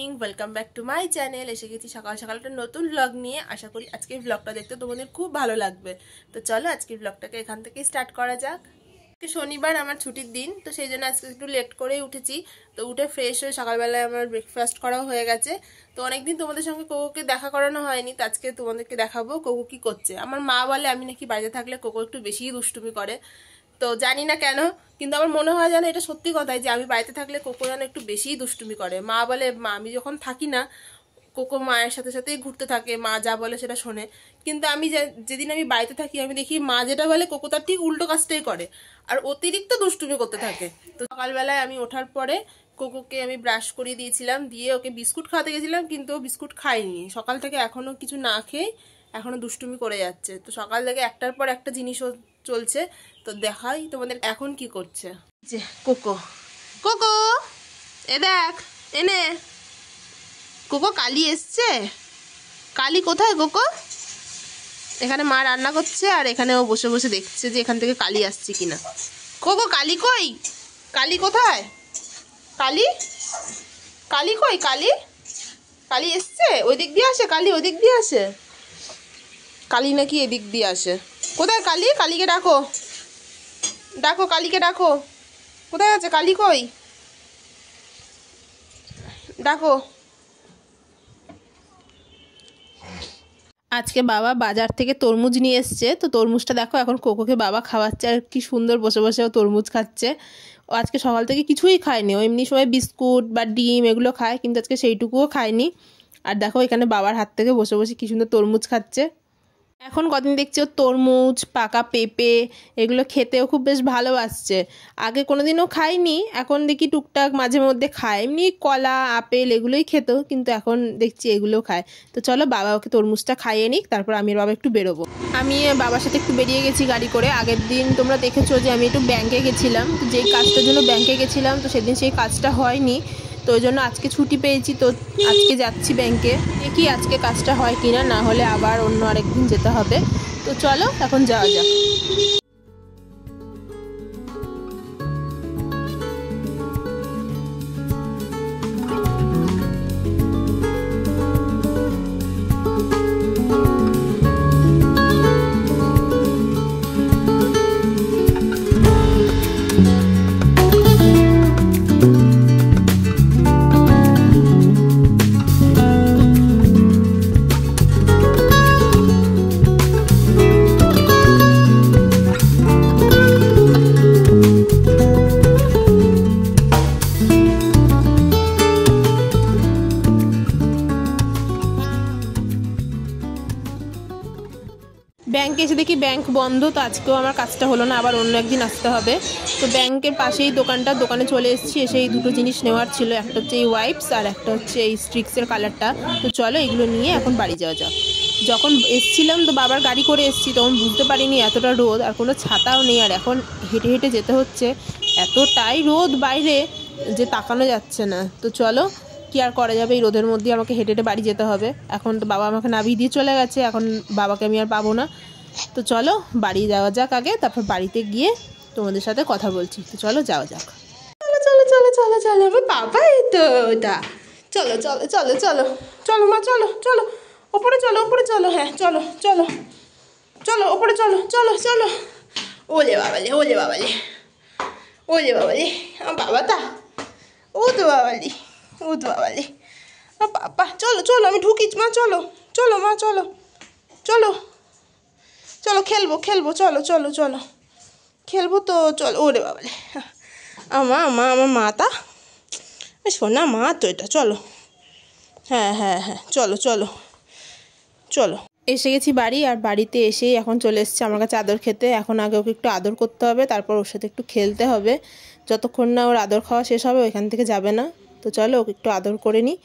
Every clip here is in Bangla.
Morning, welcome back to my channel. এসে গেছি সকাল সকাল একটা নতুন ব্লগ নিয়ে। আশা করি আজকের ব্লগটা দেখতে তোমাদের খুব ভালো লাগবে। তো চলো আজকের ব্লগটাকে এখান থেকে স্টার্ট করা যাক। শনিবার আমার ছুটির দিন, তো সেই জন্য আজকে একটু লেট করেই উঠেছি। তো উঠে ফ্রেশ হয়ে সকালবেলায় আমার ব্রেকফাস্ট করাও হয়ে গেছে। তো অনেকদিন তোমাদের সঙ্গে কোকোকে দেখা করানো হয়নি, তো আজকে তোমাদেরকে দেখাবো কোকো কি করছে। আমার মা বলে আমি নাকি বাড়িতে থাকলে কোকো একটু বেশিই দুষ্টুমি করে। তো জানি না কেন, কিন্তু আমার মনে হয় যেন এটা সত্যি কথাই যে আমি বাড়িতে থাকলে কোকো যেন একটু বেশিই দুষ্টুমি করে। মা বলে মা আমি যখন থাকি না কোকো মায়ের সাথে সাথেই ঘুরতে থাকে, মা যা বলে সেটা শোনে। কিন্তু আমি যেদিন আমি বাড়িতে থাকি আমি দেখি মা যেটা বলে কোকো তার ঠিক উল্টো কাজটাই করে আর অতিরিক্ত দুষ্টুমি করতে থাকে। তো সকালবেলায় আমি ওঠার পরে কোকোকে আমি ব্রাশ করিয়ে দিয়েছিলাম, দিয়ে ওকে বিস্কুট খাওয়াতে গেছিলাম, কিন্তু ও বিস্কুট খায়নি। সকাল থেকে এখনো কিছু না খেয়ে এখনো দুষ্টুমি করে যাচ্ছে। তো সকাল থেকে একটার পর একটা জিনিসও চলছে। তো দেখাই তোমাদের এখন কি করছে। যে কোকো কোকো এ দেখ এনে কোকো কালি এসছে। কালি কোথায় কোকো? এখানে মা রান্না করছে আর এখানে ও বসে বসে দেখছে যে এখান থেকে কালি আসছে কিনা। কোকো কালি কই? কালি কোথায়? কালি কালি কই? কালি কালি এসছে? ওই দিক দিয়ে আসে কালি? ওই দিক দিয়ে আসে কালি নাকি এদিক দিয়ে আসে? কোথায় কালি? কালিকে ডাকো, ডাকো কালিকে ডাকো। কোথায় আছে কালি? কই? ডাকো। আজকে বাবা বাজার থেকে তরমুজ নিয়ে এসছে। তো তরমুজটা দেখো এখন কোকোকে বাবা খাওয়াচ্ছে, আর কি সুন্দর বসে বসে ও তরমুজ খাচ্ছে। ও আজকে সকাল থেকে কিছুই খায়নি, ও এমনি সময় বিস্কুট বা ডিম এগুলো খায়, কিন্তু আজকে সেইটুকুও খায়নি। আর দেখো এখানে বাবার হাত থেকে বসে বসে কি সুন্দর তরমুজ খাচ্ছে। এখন কদিন দেখছি ও তরমুজ, পাকা পেঁপে এগুলো খেতেও খুব বেশ ভালোবাসছে। আগে কোনোদিনও খায়নি, এখন দেখি টুকটাক মাঝে মধ্যে খায়। এমনি কলা আপেল এগুলোই খেত, কিন্তু এখন দেখছি এগুলোও খায়। তো চলো বাবা ওকে তরমুজটা খাইয়ে নিক, তারপর আমি আর বাবা একটু বেরোবো। আমি বাবার সাথে একটু বেরিয়ে গেছি গাড়ি করে। আগের দিন তোমরা দেখেছো যে আমি একটু ব্যাংকে গেছিলাম, তো যেই কাজটার জন্য ব্যাংকে গেছিলাম তো সেদিন সেই কাজটা হয়নি। তো ওই জন্য আজকে ছুটি পেয়েছি, তো আজকে যাচ্ছি ব্যাংকে। দেখি আজকে কাজটা হয় কিনা, না হলে আবার অন্য আরেকদিন যেতে হবে। তো চলো এখন যাওয়া যাক। ব্যাংকে এসে দেখি ব্যাংক বন্ধ, তো আজকেও আমার কাজটা হলো না, আবার অন্য একদিন আসতে হবে। তো ব্যাংকের পাশেই দোকানে চলে এসেছি। এসে এই দুটো জিনিস নেওয়ার ছিল, একটা হচ্ছে এই ওয়াইপস আর একটা হচ্ছে এই স্ট্রিক্সের কালারটা। তো চলো এগুলো নিয়ে এখন বাড়ি যাওয়া যাক। যখন এসছিলাম তো বাবার গাড়ি করে এসেছি, তখন বুঝতে পারিনি এতটা রোদ, আর কোনো ছাতাও নেই, আর এখন হেঁটে হেঁটে যেতে হচ্ছে। এতটাই রোদ বাইরে যে তাকানো যাচ্ছে না। তো চলো কি আর করা যাবে, এই রোদের মধ্যে আমাকে হেঁটে হেঁটে বাড়ি যেতে হবে। এখন তো বাবা আমাকে নামিয়ে দিয়ে চলে গেছে, এখন বাবাকে আমি আর পাবো না। তো চলো বাড়ি যাওয়া যাক আগে, তারপর বাড়িতে গিয়ে তোমাদের সাথে কথা বলছি। তো চলো যাওয়া যাক। চলো চলো চলো চলো চলো আমার বাবা, এই তো ওটা। চলো চলো চলো চলো চলো মা, চলো চলো ওপরে চলো, ওপরে চলো। হ্যাঁ চলো চলো চলো ওপরে চলো, চলো চলো। ওলে বাবালে, ওলে বাবালে, ওলে বাবালে আমার বাবা তা। ও তো বাবালি, ও তো বাবালি বাবা। চলো চলো আমি ঢুকি মা, চলো চলো মা, চলো চলো চলো খেলবো খেলবো, চলো চলো চলো খেলবো তো, চলো। ওরে বাবালে আমার মা তা, শোনা মা তো এটা। চলো হ্যাঁ হ্যাঁ হ্যাঁ চলো চলো চলো। এসে গেছি বাড়ি, আর বাড়িতে এসেই এখন চলে এসেছে আমার কাছে আদর খেতে। এখন আগে ওকে একটু আদর করতে হবে, তারপর ওর সাথে একটু খেলতে হবে। যতক্ষণ না ওর আদর খাওয়া শেষ হবে ওইখান থেকে যাবে না। তো চলো ওকে একটু আদর করে নিই।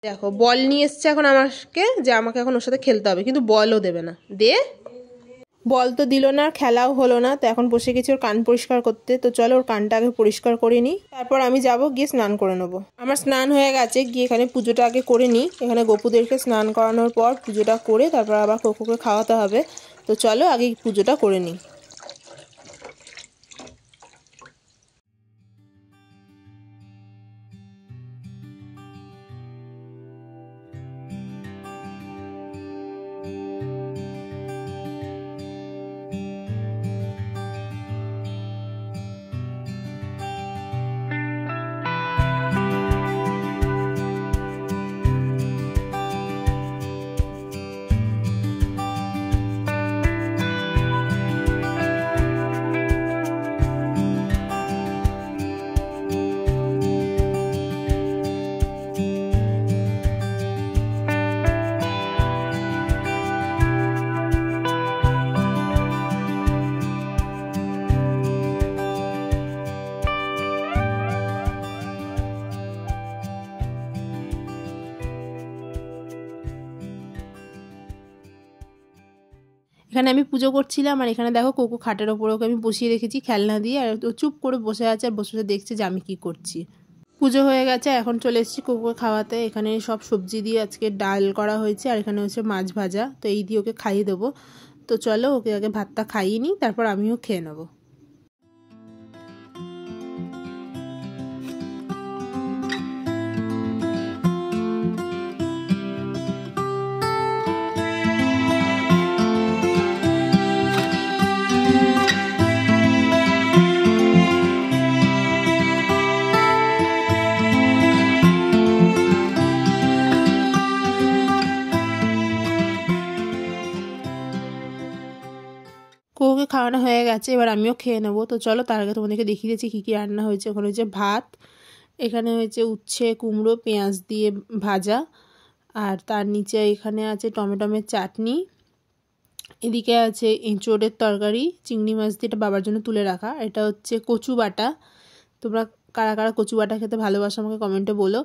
দেখো বল নিয়ে এসছে এখন আমাকে, যে আমাকে এখন ওর সাথে খেলতে হবে, কিন্তু বলও দেবে না। বল তো দিল না, খেলাও হলো না। তো এখন বসে গেছি ওর কান পরিষ্কার করতে। তো চলো ওর কানটা আগে পরিষ্কার করে নিই, তারপর আমি যাব গিয়ে স্নান করে নেবো। আমার স্নান হয়ে গেছে, গিয়ে এখানে পুজোটা আগে করে নিই। এখানে গপুদেরকে স্নান করানোর পর পুজোটা করে তারপর আবার কোকোকে খাওয়াতে হবে। তো চলো আগে পুজোটা করে নিই। এখানে আমি পুজো করছিলাম, আর এখানে দেখো কোকো খাটের ওপরে ওকে আমি বসিয়ে রেখেছি খেলনা দিয়ে, আর ও চুপ করে বসে আছে আর বসে বসে দেখছে যে আমি কী করছি। পুজো হয়ে গেছে, এখন চলে এসেছি কোকো খাওয়াতে। এখানে সব সবজি দিয়ে আজকে ডাল করা হয়েছে, আর এখানে হচ্ছে মাছ ভাজা, তো এই দিয়ে ওকে খাইয়ে দেবো। তো চলো ওকে আগে ভাতটা খাইয়ে নিই, তারপর আমিও খেয়ে নেবো। কোকোকে খাওয়ানো হয়ে গেছে, এবার আমিও খেয়ে নেবো। তো চলো তার আগে তোমাদেরকে দেখিয়ে দিয়েছি কী কী রান্না হয়েছে। ওখানে হয়েছে ভাত, এখানে হয়েছে উচ্ছে কুমড়ো পেঁয়াজ দিয়ে ভাজা, আর তার নিচে এখানে আছে টমেটোমের চাটনি, এদিকে আছে এঁচোড়ের তরকারি, চিংড়ি মাছ দিয়ে, এটা বাবার জন্য তুলে রাখা। এটা হচ্ছে কচু বাটা, তোমরা কারা কারা কচু বাটা খেতে ভালোবাসো আমাকে কমেন্টে বলো।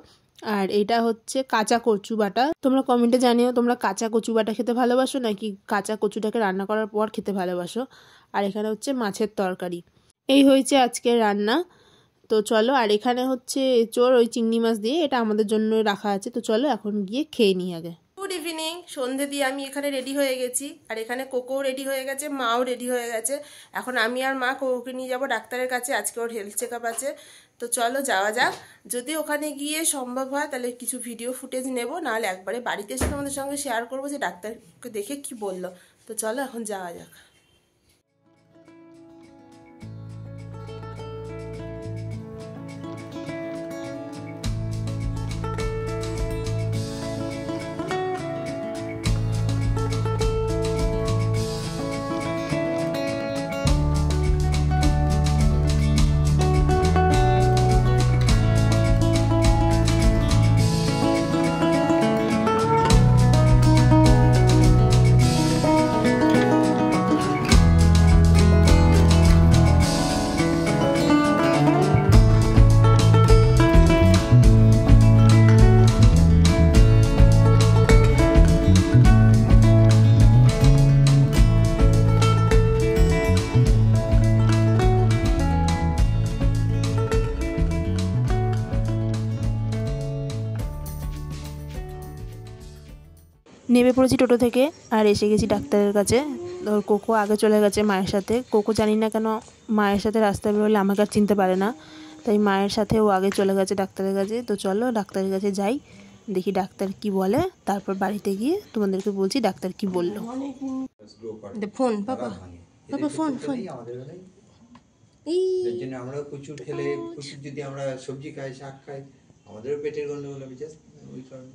আর এটা হচ্ছে কাঁচা কচু বাটা, তোমরা কমেন্টে জানিও তোমরা কাঁচা কচু বাটা খেতে ভালোবাসো নাকি কাঁচা কচুটাকে রান্না করার পর খেতে ভালোবাসো। আর এখানে হচ্ছে মাছের তরকারি। এই হয়েছে আজকের রান্না। তো চলো, আর এখানে হচ্ছে এঁচোড় ওই চিংড়ি মাছ দিয়ে, এটা আমাদের জন্য রাখা আছে। তো চলো এখন গিয়ে খেয়ে নিই আগে। গুড ইভিনিং, সন্ধে দিয়ে আমি এখানে রেডি হয়ে গেছি, আর এখানে কোকোও রেডি হয়ে গেছে, মাও রেডি হয়ে গেছে। এখন আমি আর মা কোকোকে নিয়ে যাব ডাক্তারের কাছে, আজকে ওর হেলথ চেক আপ আছে। তো চলো যাওয়া যাক। যদি ওখানে গিয়ে সম্ভব হয় তাহলে কিছু ভিডিও ফুটেজ নেব, নাহলে একবারে বাড়িতে এসে তোমাদের সঙ্গে শেয়ার করবো যে ডাক্তারকে দেখে কি বললো। তো চলো এখন যাওয়া যাক। নেমে পড়েছি টোটো থেকে, আর এসে গেছি ডাক্তারের কাছে। ওর কোকো আগে চলে গেছে মায়ের সাথে। কোকো জানি না কেন মায়ের সাথে রাস্তায় বেরোলে আমাকে আর চিনতে পারে না, তাই মায়ের সাথে ও আগে চলে গেছে ডাক্তারের কাছে। তো চলো ডাক্তারের কাছে যাই, দেখি ডাক্তার কি বলে, তারপর বাড়িতে গিয়ে তোমাদেরকে বলছি ডাক্তার কি বললো। ফোন পাপা, পাপা ফোন ফোন। এর জন্য আমরা প্রচুর খেলে, প্রচুর যদি আমরা সবজি খাই, শাক খাই, আমাদেরও পেটের গন্ডগোল হবে। জাস্ট ওই কারণে,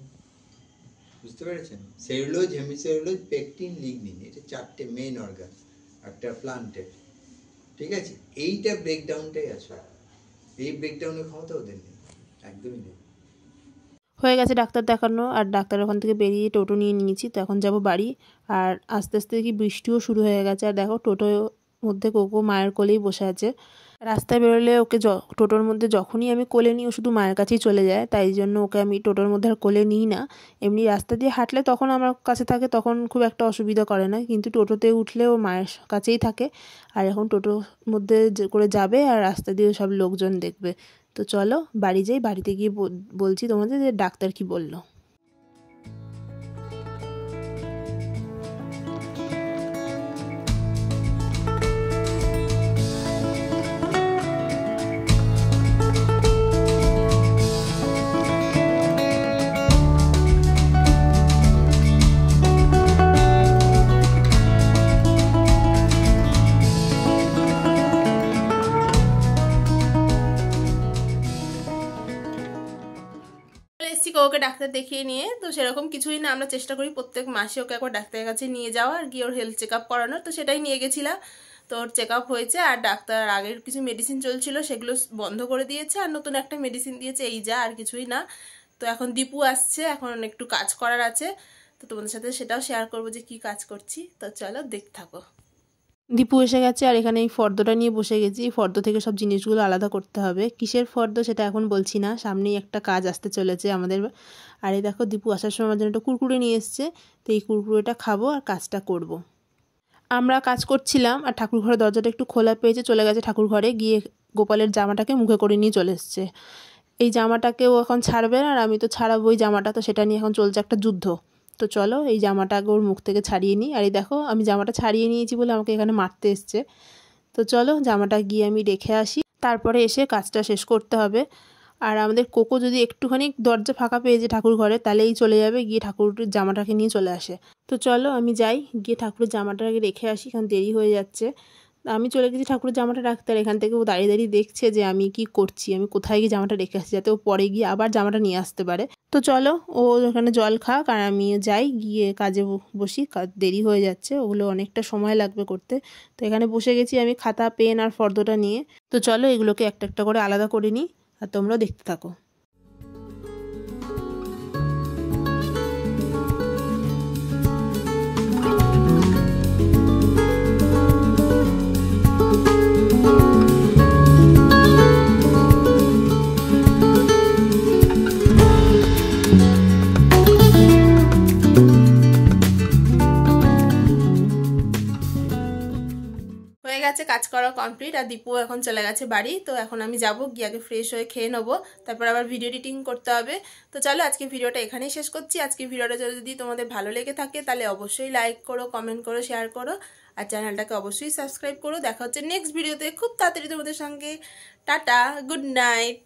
বুঝতে পেরেছেন? সেলুলোজ, হেমিসেলুলোজ, পেকটিন, লিগনিন, এটা চারটে মেইন অর্গান একটা প্লান্টের, ঠিক আছে? এইটা ব্রেকডাউনটাই আছে, এই ব্রেকডাউনের ক্ষমতা ওদের নেই, একদমই নেই। হয়ে গেছে ডাক্তার দেখানো, আর ডাক্তার ওখান থেকে বেরিয়ে টোটো নিয়ে নিয়েছি। তো এখন যাব বাড়ি, আর আস্তে আস্তে দেখি বৃষ্টিও শুরু হয়ে গেছে। আর দেখো টোটোর মধ্যে কোকো মায়ের কোলেই বসে আছে। রাস্তায় বেরোলে ওকে টোটোর মধ্যে যখনই আমি কোলে নিই ও শুধু মায়ের কাছেই চলে যায়, তাই জন্য ওকে আমি টোটোর মধ্যে আর কোলে নিই না। এমনি রাস্তা দিয়ে হাঁটলে তখন আমার কাছে থাকে, তখন খুব একটা অসুবিধা করে না, কিন্তু টোটোতে উঠলে ও মায়ের কাছেই থাকে। আর এখন টোটোর মধ্যে করে যাবে, আর রাস্তা দিয়ে সব লোকজন দেখবে। তো চলো বাড়ি যাই, বাড়িতে গিয়ে বলছি তোমাদের যে ডাক্তার কি বললো। ওকে ডাক্তার দেখিয়ে নিয়ে, তো সেরকম কিছুই না, আমরা চেষ্টা করি প্রত্যেক মাসে ওকে একবার ডাক্তারের কাছে নিয়ে যাওয়া, আর গিয়ে ওর হেলথ চেক আপ করানোর। তো সেটাই নিয়ে গেছিলাম। তো ওর চেক আপ হয়েছে, আর ডাক্তার আগের কিছু মেডিসিন চলছিল সেগুলো বন্ধ করে দিয়েছে, আর নতুন একটা মেডিসিন দিয়েছে, এই যা, আর কিছুই না। তো এখন দীপু আসছে, এখন একটু কাজ করার আছে, তো তোমাদের সাথে সেটাও শেয়ার করবো যে কি কাজ করছি। তো চলো দেখতে থাকো। দীপু এসে গেছে, আর এখানে এই ফর্দটা নিয়ে বসে গেছি। ফর্দ থেকে সব জিনিসগুলো আলাদা করতে হবে, কিসের ফর্দ সেটা এখন বলছি না, সামনেই একটা কাজ আসতে চলেছে আমাদের। আর এই দেখো দীপু আসার সময় আমার জন্য একটা কুরকুরে নিয়ে এসছে, তো এই কুরকুরেটা খাবো আর কাজটা করব। আমরা কাজ করছিলাম আর ঠাকুর ঘরের দরজাটা একটু খোলা পেয়েছে, চলে গেছে ঠাকুর ঘরে, গিয়ে গোপালের জামাটাকে মুখে করে নিয়ে চলে এসছে। এই জামাটাকেও এখন ছাড়বে না আর আমি তো ছাড়াবো এই জামাটা, তো সেটা নিয়ে এখন চলছে একটা যুদ্ধ। তো চলো এই জামাটাকে ওর মুখ থেকে ছাড়িয়ে নিই। আর এই দেখো আমি জামাটা ছাড়িয়ে নিয়েছি বলে আমাকে এখানে মারতে এসছে। তো চলো জামাটা গিয়ে আমি রেখে আসি, তারপরে এসে কাজটা শেষ করতে হবে। আর আমাদের কোকো যদি একটুখানি দরজা ফাঁকা পেয়ে যায় ঠাকুর ঘরে, তাহলেই চলে যাবে, গিয়ে ঠাকুরের জামাটাকে নিয়ে চলে আসে। তো চলো আমি যাই, গিয়ে ঠাকুরের জামাটাকে রেখে আসি, কারণ দেরি হয়ে যাচ্ছে। আমি চলে গেছি ঠাকুরের জামাটা রাখতে, আর এখান থেকে ও দাঁড়িয়ে দাঁড়িয়ে দেখছে যে আমি কি করছি, আমি কোথায় গিয়ে জামাটা রেখে আসছি, যাতে ও পরে গিয়ে আবার জামাটা নিয়ে আসতে পারে। তো চলো ও ওখানে জল খাক আর আমি যাই, গিয়ে কাজে বসি, দেরি হয়ে যাচ্ছে, ওগুলো অনেকটা সময় লাগবে করতে। তো এখানে বসে গেছি আমি খাতা পেন আর ফর্দটা নিয়ে। তো চলো এগুলোকে একটা একটা করে আলাদা করে নিই আর তোমরাও দেখতে থাকো। হয়ে গেছে কাজ করা কমপ্লিট, আর দীপু এখন চলে গেছে বাড়ি। তো এখন আমি যাবো, গিয়ে আগে ফ্রেশ হয়ে খেয়ে নেবো, তারপর আবার ভিডিও এডিটিং করতে হবে। তো চলো আজকে ভিডিওটা এখানেই শেষ করছি। আজকে ভিডিওটা যদি তোমাদের ভালো লেগে থাকে তাহলে অবশ্যই লাইক করো, কমেন্ট করো, শেয়ার করো, আর চ্যানেলটাকে অবশ্যই সাবস্ক্রাইব করো। দেখা হচ্ছে নেক্সট ভিডিওতে খুব তাড়াতাড়ি তোমাদের সঙ্গে। Tata, good night.